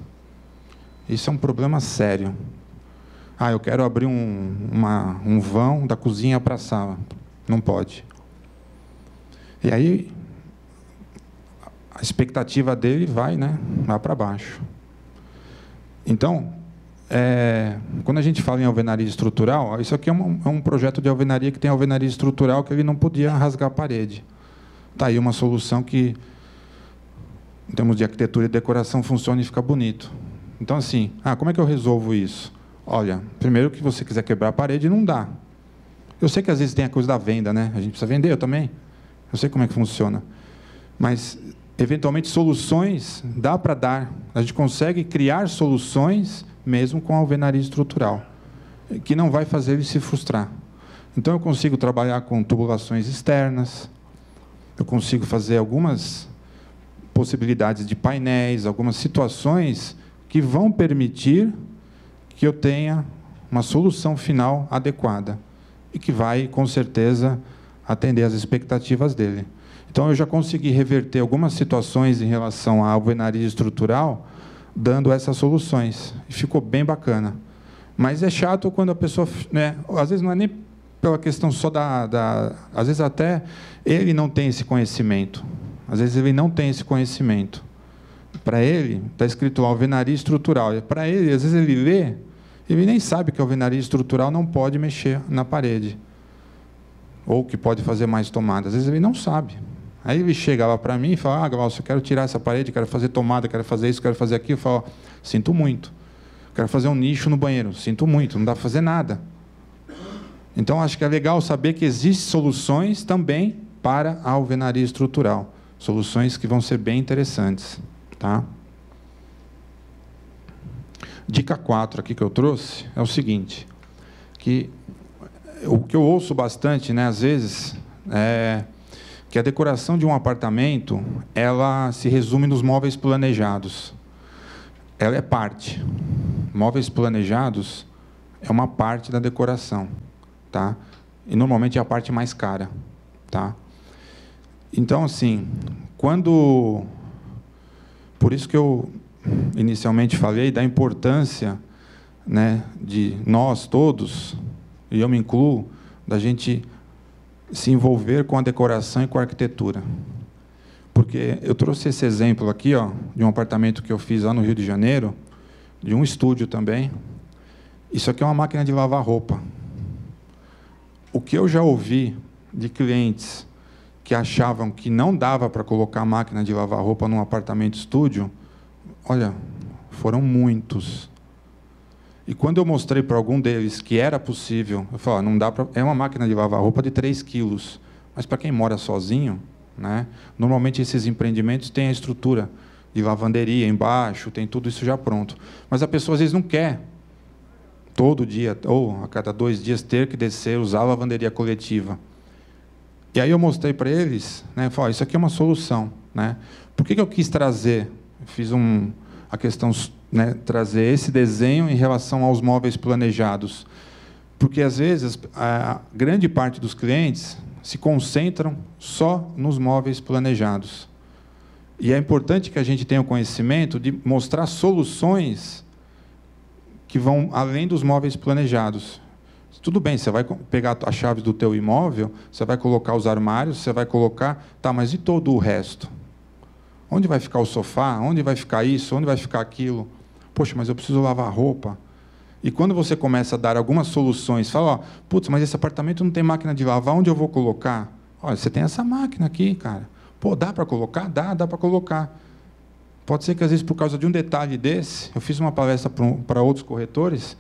Isso é um problema sério. Ah, eu quero abrir um vão da cozinha para a sala. Não pode. E aí, a expectativa dele vai para baixo. Então, quando a gente fala em alvenaria estrutural, isso aqui é um projeto de alvenaria que tem alvenaria estrutural que ele não podia rasgar a parede. Está aí uma solução que, em termos de arquitetura e decoração, funciona e fica bonito. Então, assim, como é que eu resolvo isso? Olha, primeiro que você quiser quebrar a parede, não dá. Eu sei que às vezes tem a coisa da venda, né? A gente precisa vender, eu também. Eu sei como é que funciona. Mas, eventualmente, soluções dá para dar. A gente consegue criar soluções mesmo com a alvenaria estrutural, que não vai fazer ele se frustrar. Então, eu consigo trabalhar com tubulações externas, eu consigo fazer algumas possibilidades de painéis, algumas situações que vão permitir que eu tenha uma solução final adequada e que vai, com certeza, atender às expectativas dele. Então, eu já consegui reverter algumas situações em relação à alvenaria estrutural, dando essas soluções. E ficou bem bacana. Mas é chato quando a pessoa... às vezes, não é nem pela questão só às vezes, até ele não tem esse conhecimento. Às vezes, ele não tem esse conhecimento. Para ele, está escrito alvenaria estrutural. Para ele, às vezes, ele lê, ele nem sabe que a alvenaria estrutural não pode mexer na parede. Ou que pode fazer mais tomadas. Às vezes, ele não sabe. Aí ele chega lá para mim e fala, Glaucio, eu quero tirar essa parede, quero fazer tomada, quero fazer isso, quero fazer aquilo. Eu falo, sinto muito. Quero fazer um nicho no banheiro. Sinto muito, não dá para fazer nada. Então, acho que é legal saber que existem soluções também para a alvenaria estrutural. Soluções que vão ser bem interessantes. Tá? Dica 4 aqui que eu trouxe é o seguinte, que o que eu ouço bastante, às vezes, é que a decoração de um apartamento, ela se resume nos móveis planejados. Ela é parte. Móveis planejados é uma parte da decoração, tá? E normalmente é a parte mais cara, tá? Então, assim, por isso que eu inicialmente falei da importância, de nós todos, e eu me incluo, da gente se envolver com a decoração e com a arquitetura. Porque eu trouxe esse exemplo aqui, de um apartamento que eu fiz lá no Rio de Janeiro, de um estúdio também. Isso aqui é uma máquina de lavar roupa. O que eu já ouvi de clientes que achavam que não dava para colocar a máquina de lavar roupa num apartamento estúdio, olha, foram muitos. E quando eu mostrei para algum deles que era possível, eu falei, não dá para... É uma máquina de lavar roupa de 3 quilos, mas para quem mora sozinho, normalmente esses empreendimentos têm a estrutura de lavanderia embaixo, tem tudo isso já pronto. Mas a pessoa, às vezes, não quer todo dia, ou a cada 2 dias, ter que descer, usar a lavanderia coletiva. E aí eu mostrei para eles, falei, isso aqui é uma solução. Por que eu quis trazer? Eu fiz a questão... trazer esse desenho em relação aos móveis planejados. Porque, às vezes, a grande parte dos clientes se concentram só nos móveis planejados. E é importante que a gente tenha o conhecimento de mostrar soluções que vão além dos móveis planejados. Tudo bem, você vai pegar as chaves do teu imóvel, você vai colocar os armários, você vai colocar... Tá, mas e todo o resto? Onde vai ficar o sofá? Onde vai ficar isso? Onde vai ficar aquilo? Poxa, mas eu preciso lavar roupa. E quando você começa a dar algumas soluções, fala, ó, putz, mas esse apartamento não tem máquina de lavar, onde eu vou colocar? Olha, você tem essa máquina aqui, cara. Pô, dá para colocar? Dá para colocar. Pode ser que, às vezes, por causa de um detalhe desse, eu fiz uma palestra para outros corretores,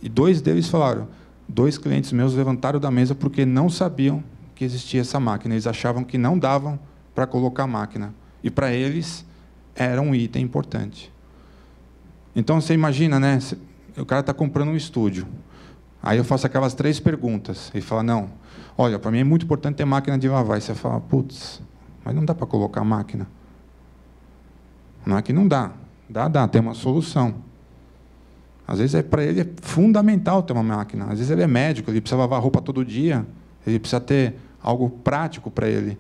e 2 deles falaram, 2 clientes meus levantaram da mesa porque não sabiam que existia essa máquina. Eles achavam que não davam para colocar a máquina. E, para eles, era um item importante. Então, você imagina, né? O cara está comprando um estúdio. Aí eu faço aquelas 3 perguntas. Ele fala, não, olha, para mim é muito importante ter máquina de lavar. Aí você fala, putz, mas não dá para colocar a máquina. Não é que não dá. Dá, tem uma solução. Às vezes, para ele é fundamental ter uma máquina. Às vezes, ele é médico, ele precisa lavar roupa todo dia, ele precisa ter algo prático para ele.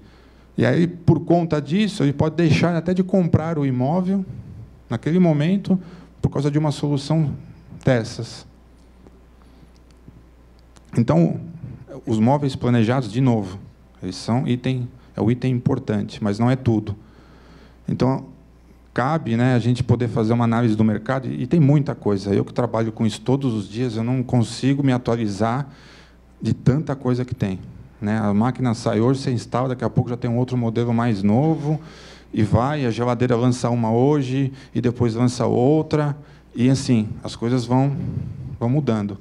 E aí, por conta disso, ele pode deixar até de comprar o imóvel, naquele momento, por causa de uma solução dessas. Então, os móveis planejados, de novo, eles são o item importante, mas não é tudo. Então, cabe, né, a gente poder fazer uma análise do mercado, e tem muita coisa. Eu que trabalho com isso todos os dias, eu não consigo me atualizar de tanta coisa que tem. Né? A máquina sai hoje, você instala, daqui a pouco já tem um outro modelo mais novo, e vai, a geladeira lança uma hoje, e depois lança outra, e assim, as coisas vão mudando.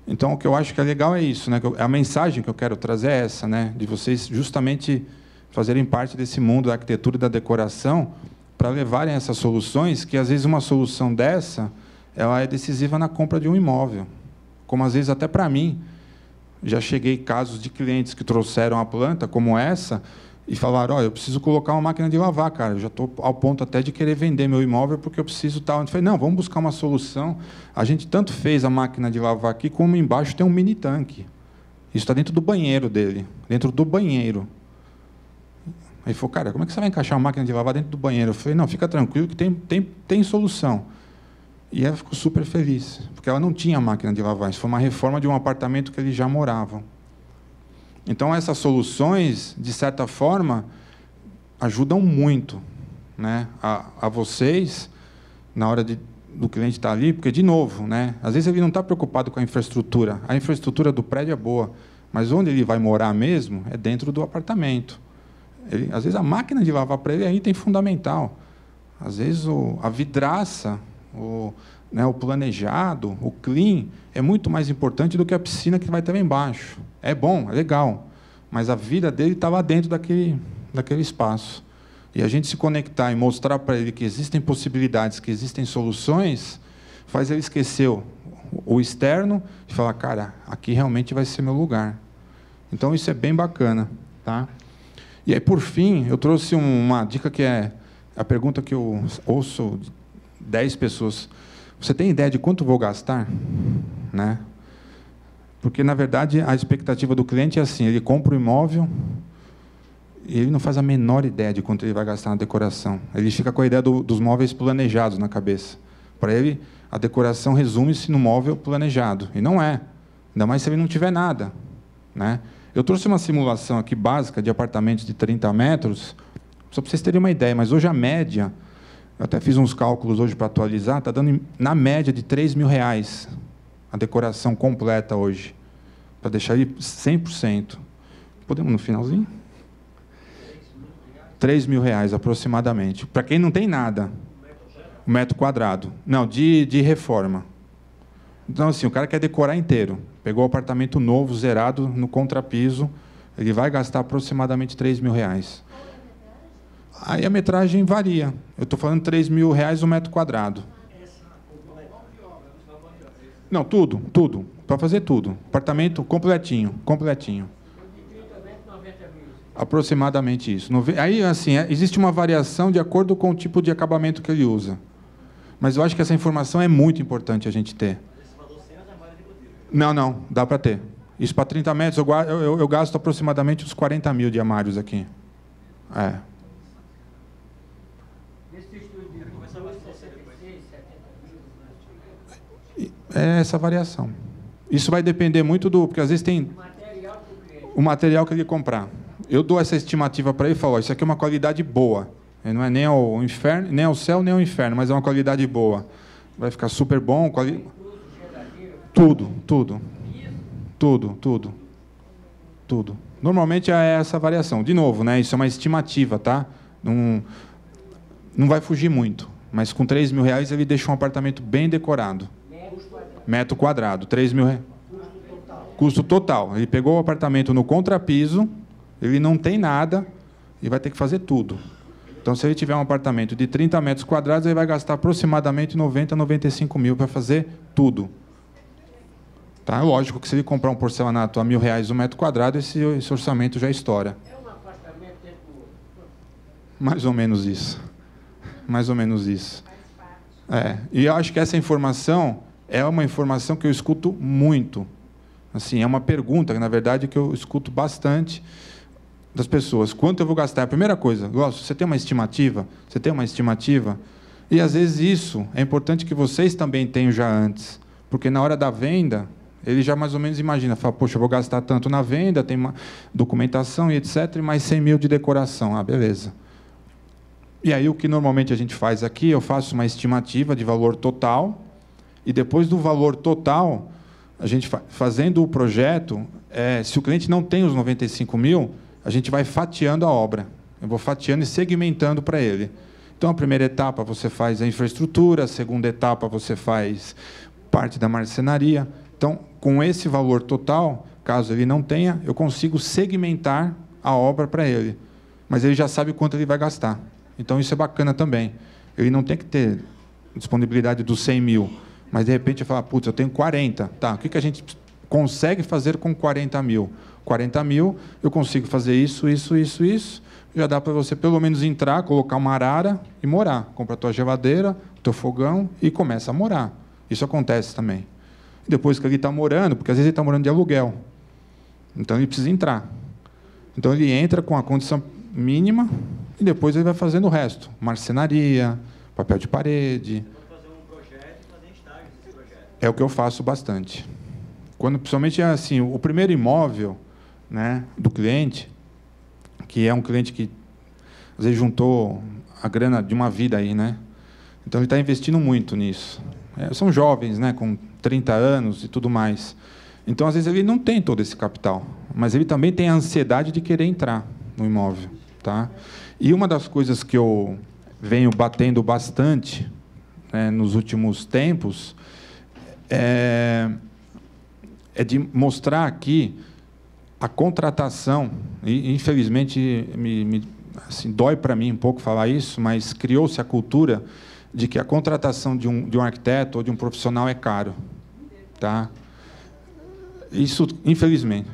Então, o que eu acho que é legal é isso, né? A mensagem que eu quero trazer é essa, né? De vocês justamente fazerem parte desse mundo da arquitetura e da decoração, para levarem essas soluções, que às vezes uma solução dessa, ela é decisiva na compra de um imóvel. Como às vezes até para mim, já cheguei casos de clientes que trouxeram a planta como essa e falaram, olha, eu preciso colocar uma máquina de lavar, cara, eu já estou ao ponto até de querer vender meu imóvel porque eu preciso tal. Eu falei, não, vamos buscar uma solução. A gente tanto fez a máquina de lavar aqui, como embaixo tem um mini tanque. Isso está dentro do banheiro dele, dentro do banheiro. Aí ele falou, cara, como é que você vai encaixar uma máquina de lavar dentro do banheiro? Eu falei, não, fica tranquilo que tem solução. E ela ficou super feliz, porque ela não tinha máquina de lavar. Isso foi uma reforma de um apartamento que eles já moravam. Então, essas soluções, de certa forma, ajudam muito, né, a vocês, na hora do cliente estar ali, porque, de novo, né, às vezes ele não está preocupado com a infraestrutura. A infraestrutura do prédio é boa, mas onde ele vai morar mesmo é dentro do apartamento. Às vezes, a máquina de lavar para ele é item fundamental. Às vezes, a vidraça, o planejado, o clean, é muito mais importante do que a piscina que vai ter lá embaixo. É bom, é legal, mas a vida dele está lá dentro daquele espaço. E a gente se conectar e mostrar para ele que existem possibilidades, que existem soluções, faz ele esquecer o externo e falar, cara, aqui realmente vai ser meu lugar. Então, isso é bem bacana. Tá? E aí, por fim, eu trouxe uma dica que é a pergunta que eu ouço de 10 pessoas. Você tem ideia de quanto vou gastar? Né? Porque, na verdade, a expectativa do cliente é assim, ele compra o imóvel e ele não faz a menor ideia de quanto ele vai gastar na decoração. Ele fica com a ideia dos móveis planejados na cabeça. Para ele, a decoração resume-se no móvel planejado. E não é. Ainda mais se ele não tiver nada. Né? Eu trouxe uma simulação aqui básica de apartamentos de 30 metros, só para vocês terem uma ideia, mas hoje a média, eu até fiz uns cálculos hoje para atualizar, está dando, na média, de R$3.000 a decoração completa hoje, para deixar ele 100%. Podemos no finalzinho? R$3.000 aproximadamente. Para quem não tem nada, o metro quadrado. Não, de reforma. Então, assim, o cara quer decorar inteiro. Pegou o apartamento novo, zerado, no contrapiso, ele vai gastar aproximadamente R$3.000. Aí a metragem varia. Eu estou falando R$3.000 o metro quadrado. Não, tudo. Para fazer tudo. Apartamento completinho. Aproximadamente isso. Aí, assim, existe uma variação de acordo com o tipo de acabamento que ele usa. Mas eu acho que essa informação é muito importante a gente ter. Não, dá para ter. Isso para 30 metros, eu gasto aproximadamente uns 40 mil de armários aqui. É. É essa variação. Isso vai depender muito porque às vezes tem o material que ele comprar. Eu dou essa estimativa para ele e falo, isso aqui é uma qualidade boa. Não é nem o inferno, nem o céu, nem o inferno, mas é uma qualidade boa. vai ficar super bom. Tudo, tudo. Tudo, tudo. Tudo. Normalmente é essa variação. De novo, né? Isso é uma estimativa, tá? Não vai fugir muito. Mas com R$3.000 ele deixa um apartamento bem decorado. Metro quadrado, R$3.000. Custo total. Ele pegou o apartamento no contrapiso, ele não tem nada e vai ter que fazer tudo. Então, se ele tiver um apartamento de 30 metros quadrados, ele vai gastar aproximadamente 90 a 95 mil para fazer tudo. Tá? Lógico que se ele comprar um porcelanato a R$1.000 o metro quadrado, esse orçamento já estoura. É um apartamento dentro do... Mais ou menos isso. Mais ou menos isso. E eu acho que essa informação é uma informação que eu escuto muito. Assim, é uma pergunta, na verdade, que eu escuto bastante das pessoas. Quanto eu vou gastar? A primeira coisa, você tem uma estimativa? Você tem uma estimativa? E, às vezes, isso é importante que vocês também tenham já antes. Porque, na hora da venda, ele já mais ou menos imagina, fala, poxa, eu vou gastar tanto na venda, tem uma documentação e etc., e mais 100 mil de decoração. Beleza. E aí, o que normalmente a gente faz aqui, eu faço uma estimativa de valor total, e depois do valor total, a gente fazendo o projeto, se o cliente não tem os 95 mil, a gente vai fatiando a obra. Eu vou fatiando e segmentando para ele. Então, a primeira etapa você faz a infraestrutura, a segunda etapa você faz parte da marcenaria. Então, com esse valor total, caso ele não tenha, eu consigo segmentar a obra para ele. Mas ele já sabe quanto ele vai gastar. Então, isso é bacana também. Ele não tem que ter disponibilidade dos 100 mil, mas, de repente, eu falo, putz, eu tenho 40. Tá, o que a gente consegue fazer com 40 mil? 40 mil, eu consigo fazer isso, isso, isso, isso. Já dá para você, pelo menos, entrar, colocar uma arara e morar. Compra a tua geladeira, o teu fogão e começa a morar. Isso acontece também. Depois que ele está morando, porque, às vezes, ele está morando de aluguel. Então, ele precisa entrar. Então, ele entra com a condição mínima e depois ele vai fazendo o resto. Marcenaria, papel de parede. Fazer um projeto e fazer estágio desse projeto. É o que eu faço bastante. Quando, principalmente, assim, o primeiro imóvel, né, do cliente, que é um cliente que, às vezes, juntou a grana de uma vida aí, né? Então, ele está investindo muito nisso. São jovens, né, com 30 anos e tudo mais. Então, às vezes, ele não tem todo esse capital, mas ele também tem a ansiedade de querer entrar no imóvel. Tá? E uma das coisas que eu venho batendo bastante, né, nos últimos tempos é de mostrar aqui a contratação, e infelizmente assim, dói para mim um pouco falar isso, mas criou-se a cultura de que a contratação de um arquiteto ou de um profissional é caro. Tá? Isso, infelizmente.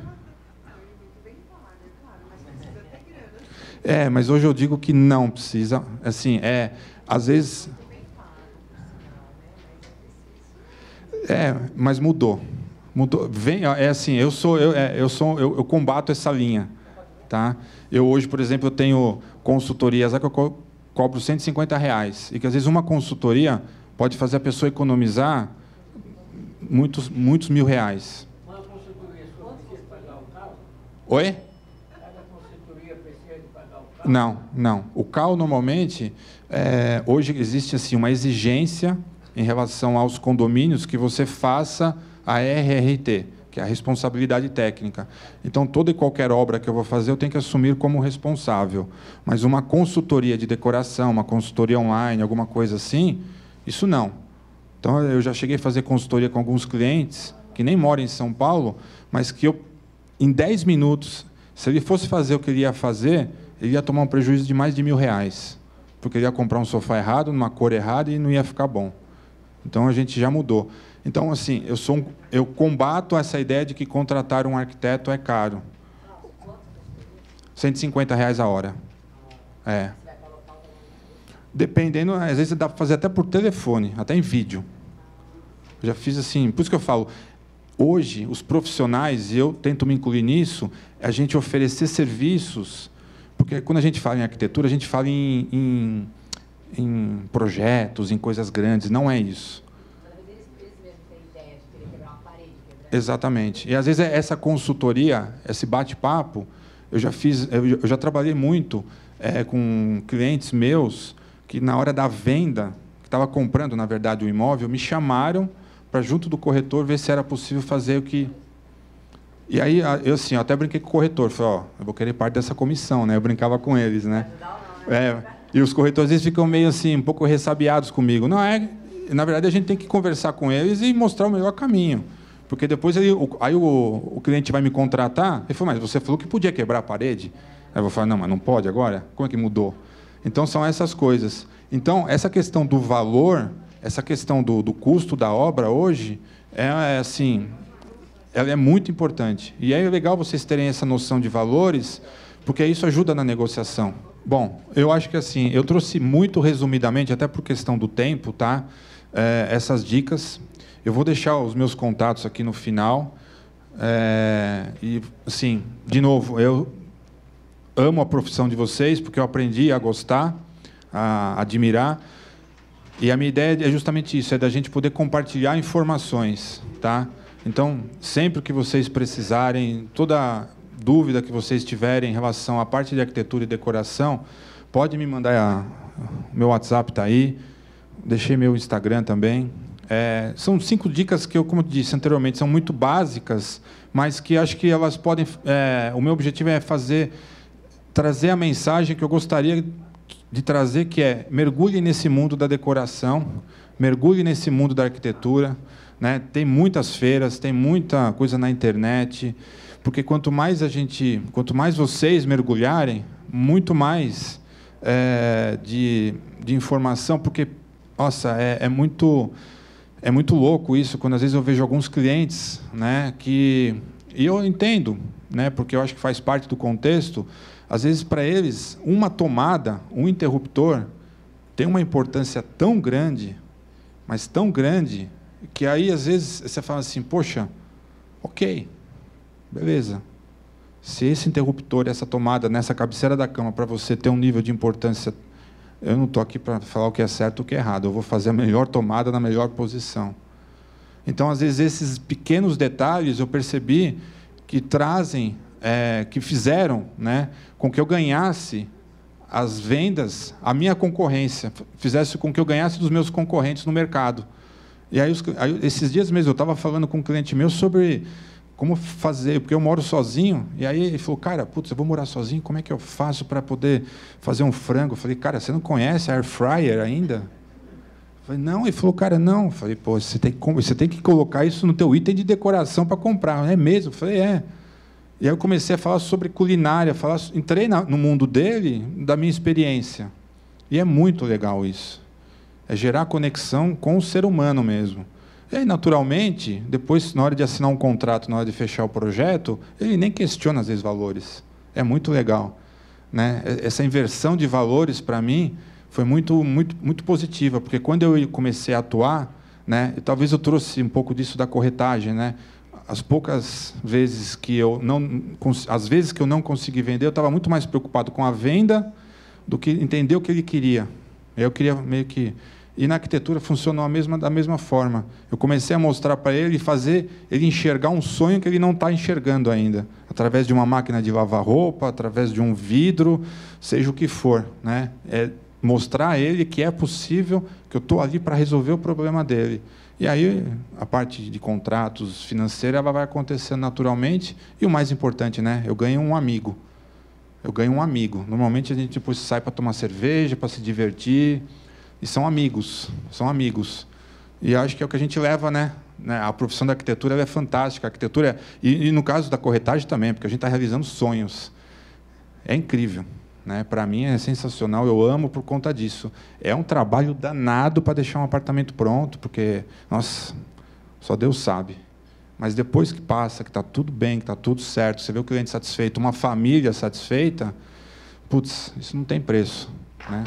Mas hoje eu digo que não precisa. Assim, às vezes... mas mudou. Assim, eu combato essa linha. Tá? Eu hoje, por exemplo, eu tenho consultorias que eu cobro R$150, e que, às vezes, uma consultoria pode fazer a pessoa economizar muitos mil reais. Uma consultoria só precisa pagar o carro? Oi? Cada consultoria precisa de pagar o carro? Não, não. O CAL, normalmente, hoje existe assim, uma exigência em relação aos condomínios que você faça a RRT, que é a responsabilidade técnica. Então, toda e qualquer obra que eu vou fazer, eu tenho que assumir como responsável. Mas uma consultoria de decoração, uma consultoria online, alguma coisa assim, isso não. Então, eu já cheguei a fazer consultoria com alguns clientes que nem moram em São Paulo, mas que em 10 minutos, se ele fosse fazer o que ele ia fazer, ele ia tomar um prejuízo de mais de R$1.000, porque ele ia comprar um sofá errado, numa cor errada, e não ia ficar bom. Então, a gente já mudou. Então, assim, eu combato essa ideia de que contratar um arquiteto é caro. R$150 a hora. Dependendo, às vezes dá para fazer até por telefone, até em vídeo. Eu já fiz assim, por isso que eu falo, hoje, os profissionais, e eu tento me incluir nisso, é a gente oferecer serviços, porque quando a gente fala em arquitetura, a gente fala em projetos, em coisas grandes, não é isso. Eles mesmos têm ideia de querer quebrar uma parede. Exatamente. E, às vezes, essa consultoria, esse bate-papo, eu já trabalhei muito com clientes meus que, na hora da venda, estava comprando, na verdade, o imóvel, me chamaram para, junto do corretor, ver se era possível fazer o que... E aí, eu até brinquei com o corretor, falei, eu vou querer parte dessa comissão, né? Eu brincava com eles, né? E os corretores, às vezes, ficam meio assim, um pouco ressabiados comigo. Não, na verdade, a gente tem que conversar com eles e mostrar o melhor caminho. Porque depois o cliente vai me contratar, ele falou, mas você falou que podia quebrar a parede? Aí eu vou falar, não, mas não pode agora? Como é que mudou? Então, são essas coisas. Então, essa questão do valor, essa questão do custo da obra hoje, assim, ela é muito importante. E é legal vocês terem essa noção de valores, porque isso ajuda na negociação. Bom, eu acho que assim, eu trouxe muito resumidamente, até por questão do tempo, tá? Essas dicas. Eu vou deixar os meus contatos aqui no final. E, assim, de novo, eu amo a profissão de vocês, porque eu aprendi a gostar, a admirar. E a minha ideia é justamente isso, é da gente poder compartilhar informações, tá? Então, sempre que vocês precisarem, toda dúvida que vocês tiverem em relação à parte de arquitetura e decoração, pode me mandar, meu WhatsApp está aí, deixei meu Instagram também. São 5 dicas que eu, como eu disse anteriormente, são muito básicas, mas que acho que elas podem... o meu objetivo é trazer a mensagem que eu gostaria de trazer, que é: mergulhe nesse mundo da decoração, mergulhe nesse mundo da arquitetura, né? Tem muitas feiras, tem muita coisa na internet, porque quanto mais vocês mergulharem, muito mais de informação, porque, nossa, é muito louco isso, quando às vezes eu vejo alguns clientes, né, e eu entendo, né, porque eu acho que faz parte do contexto, às vezes para eles uma tomada, um interruptor, tem uma importância tão grande, mas tão grande, que aí às vezes você fala assim, poxa, ok, beleza. Se esse interruptor, essa tomada nessa cabeceira da cama, para você ter um nível de importância, eu não estou aqui para falar o que é certo ou o que é errado, eu vou fazer a melhor tomada na melhor posição. Então, às vezes, esses pequenos detalhes eu percebi que trazem, que fizeram, né, com que eu ganhasse as vendas, a minha concorrência, fizesse com que eu ganhasse dos meus concorrentes no mercado. E aí esses dias mesmo, eu estava falando com um cliente meu sobre como fazer, porque eu moro sozinho, e aí ele falou, cara, putz, eu vou morar sozinho, como é que eu faço para poder fazer um frango? Eu falei, cara, você não conhece a Air Fryer ainda? Eu falei, não. Ele falou, cara, não. Eu falei, pô, você tem que colocar isso no teu item de decoração para comprar. É mesmo? Eu falei, é. E aí eu comecei a falar sobre culinária, entrei no mundo dele, da minha experiência. E é muito legal isso. É gerar conexão com o ser humano mesmo. E aí, naturalmente, depois, na hora de assinar um contrato, na hora de fechar o projeto, ele nem questiona, às vezes, valores. É muito legal, né? Essa inversão de valores, para mim, foi muito, muito, muito positiva, porque quando eu comecei a atuar, né, talvez eu trouxe um pouco disso da corretagem, né? As poucas vezes que as vezes que eu não consegui vender, eu estava muito mais preocupado com a venda do que entender o que ele queria. Eu queria meio que... E na arquitetura funcionou da mesma forma. Eu comecei a mostrar para ele, fazer ele enxergar um sonho que ele não está enxergando ainda, através de uma máquina de lavar roupa, através de um vidro, seja o que for, né? Mostrar a ele que é possível, que eu estou ali para resolver o problema dele. E aí a parte de contratos financeiros ela vai acontecendo naturalmente. E o mais importante, né? Eu ganho um amigo. Normalmente a gente depois sai para tomar cerveja, para se divertir. E são amigos. E acho que é o que a gente leva, né? A profissão da arquitetura ela é fantástica. A arquitetura e no caso da corretagem também, porque a gente está realizando sonhos. É incrível, né? Para mim é sensacional. Eu amo por conta disso. É um trabalho danado para deixar um apartamento pronto, porque, nossa, só Deus sabe. Mas depois que passa, que está tudo bem, que está tudo certo, você vê o cliente satisfeito, uma família satisfeita, putz, isso não tem preço, né?